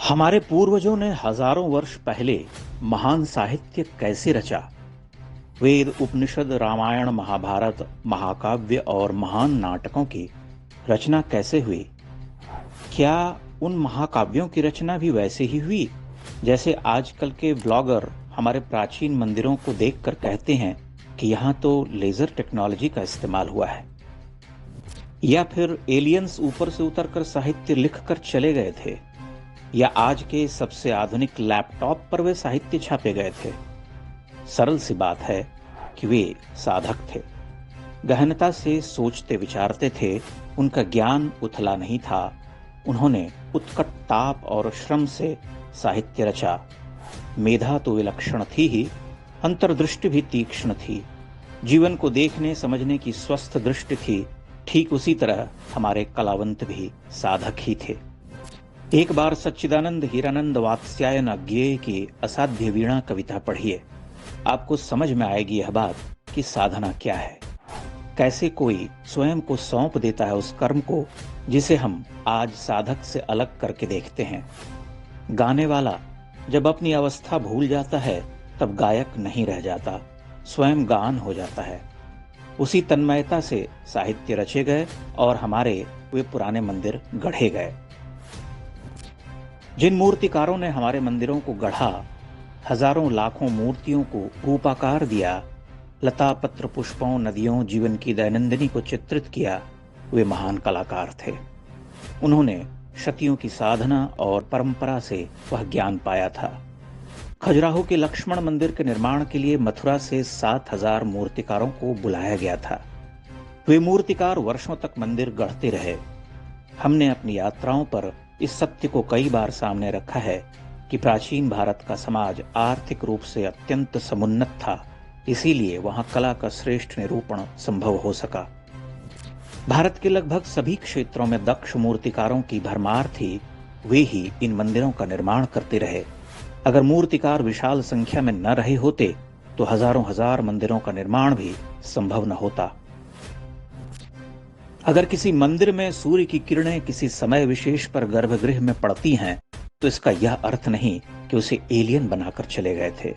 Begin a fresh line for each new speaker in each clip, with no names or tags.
हमारे पूर्वजों ने हजारों वर्ष पहले महान साहित्य कैसे रचा। वेद, उपनिषद, रामायण, महाभारत, महाकाव्य और महान नाटकों की रचना कैसे हुई। क्या उन महाकाव्यों की रचना भी वैसे ही हुई जैसे आजकल के ब्लॉगर हमारे प्राचीन मंदिरों को देखकर कहते हैं कि यहाँ तो लेजर टेक्नोलॉजी का इस्तेमाल हुआ है। या फिर एलियंस ऊपर से उतरकर साहित्य लिखकर चले गए थे, या आज के सबसे आधुनिक लैपटॉप पर वे साहित्य छापे गए थे। सरल सी बात है कि वे साधक थे, गहनता से सोचते विचारते थे। उनका ज्ञान उथला नहीं था, उन्होंने उत्कट ताप और श्रम से साहित्य रचा। मेधा तो विलक्षण थी ही, अंतर्दृष्टि भी तीक्ष्ण थी। जीवन को देखने समझने की स्वस्थ दृष्टि थी। ठीक उसी तरह हमारे कलावंत भी साधक ही थे। एक बार सच्चिदानंद हीरानंद वात्स्यायन अज्ञेय की असाध्य वीणा कविता पढ़िए, आपको समझ में आएगी यह बात कि साधना क्या है। कैसे कोई स्वयं को सौंप देता है उस कर्म को जिसे हम आज साधक से अलग करके देखते हैं। गाने वाला जब अपनी अवस्था भूल जाता है तब गायक नहीं रह जाता, स्वयं गान हो जाता है। उसी तन्मयता से साहित्य रचे गए और हमारे वे पुराने मंदिर गढ़े गए। जिन मूर्तिकारों ने हमारे मंदिरों को गढ़ा, हजारों लाखों मूर्तियों को रूपाकार दिया, लता पत्र पुष्पों नदियों जीवन की दैनंदिनी को चित्रित किया, वे महान कलाकार थे। उन्होंने शतियों की साधना और परंपरा से वह ज्ञान पाया था। खजुराहो के लक्ष्मण मंदिर के निर्माण के लिए मथुरा से 7,000 मूर्तिकारों को बुलाया गया था। वे मूर्तिकार वर्षों तक मंदिर गढ़ते रहे। हमने अपनी यात्राओं पर इस सत्य को कई बार सामने रखा है कि प्राचीन भारत का समाज आर्थिक रूप से अत्यंत समुन्नत था, इसीलिए वहां कला का श्रेष्ठ निरूपण संभव हो सका। भारत के लगभग सभी क्षेत्रों में दक्ष मूर्तिकारों की भरमार थी, वे ही इन मंदिरों का निर्माण करते रहे। अगर मूर्तिकार विशाल संख्या में न रहे होते तो हजारों हजार मंदिरों का निर्माण भी संभव न होता। अगर किसी मंदिर में सूर्य की किरणें किसी समय विशेष पर गर्भगृह में पड़ती हैं तो इसका यह अर्थ नहीं कि उसे एलियन बनाकर चले गए थे।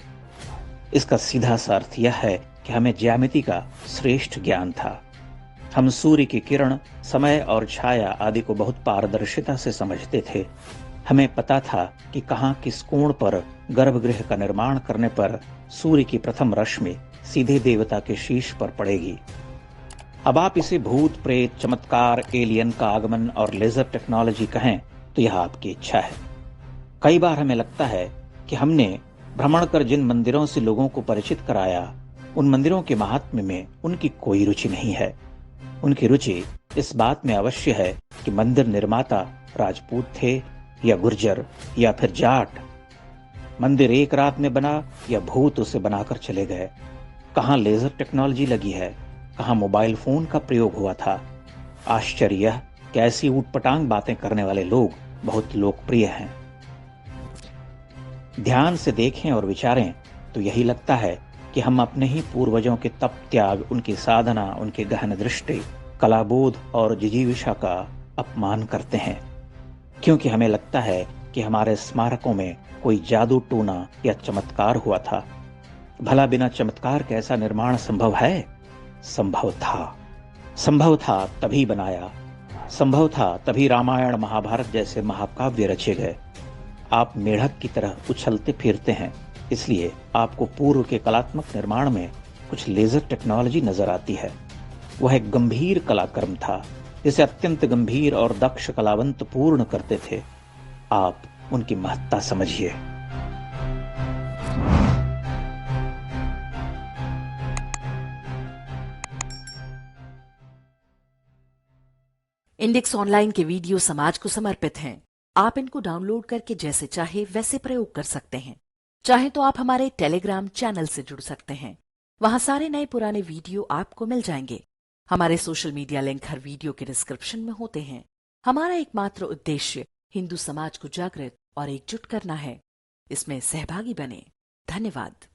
इसका सीधा सा अर्थ यह है कि हमें ज्यामिति का श्रेष्ठ ज्ञान था। हम सूर्य की किरण, समय और छाया आदि को बहुत पारदर्शिता से समझते थे। हमें पता था कि कहां किस कोण पर गर्भगृह का निर्माण करने पर सूर्य की प्रथम रश्मि सीधे देवता के शीश पर पड़ेगी। अब आप इसे भूत प्रेत, चमत्कार, एलियन का आगमन और लेजर टेक्नोलॉजी कहें तो यह आपकी इच्छा है। कई बार हमें लगता है कि हमने भ्रमण कर जिन मंदिरों से लोगों को परिचित कराया, उन मंदिरों के महात्म्य में उनकी कोई रुचि नहीं है। उनकी रुचि इस बात में अवश्य है कि मंदिर निर्माता राजपूत थे या गुर्जर या फिर जाट। मंदिर एक रात में बना या भूत उसे बनाकर चले गए। कहां लेजर टेक्नोलॉजी लगी है, कहां मोबाइल फोन का प्रयोग हुआ था। आश्चर्य यह कि ऐसी ऊटपटांग बातें करने वाले लोग बहुत लोकप्रिय हैं। ध्यान से देखें और विचारें तो यही लगता है कि हम अपने ही पूर्वजों के तप त्याग, उनकी साधना, उनके गहन दृष्टि, कलाबोध और जिजीविषा का अपमान करते हैं, क्योंकि हमें लगता है कि हमारे स्मारकों में कोई जादू टूना या चमत्कार हुआ था। भला बिना चमत्कार के ऐसा निर्माण संभव है? संभव था। संभव था तभी बनाया, संभव था तभी रामायण महाभारत जैसे महाकाव्य रचे गए। आप मेढक की तरह उछलते फिरते हैं, इसलिए आपको पूर्व के कलात्मक निर्माण में कुछ लेजर टेक्नोलॉजी नजर आती है। वह एक गंभीर कलाक्रम था जिसे अत्यंत गंभीर और दक्ष कलावंत पूर्ण करते थे। आप उनकी महत्ता समझिए।
इंडेक्स ऑनलाइन के वीडियो समाज को समर्पित हैं। आप इनको डाउनलोड करके जैसे चाहे वैसे प्रयोग कर सकते हैं। चाहे तो आप हमारे टेलीग्राम चैनल से जुड़ सकते हैं, वहां सारे नए पुराने वीडियो आपको मिल जाएंगे। हमारे सोशल मीडिया लिंक हर वीडियो के डिस्क्रिप्शन में होते हैं। हमारा एकमात्र उद्देश्य हिंदू समाज को जागृत और एकजुट करना है। इसमें सहभागी बने। धन्यवाद।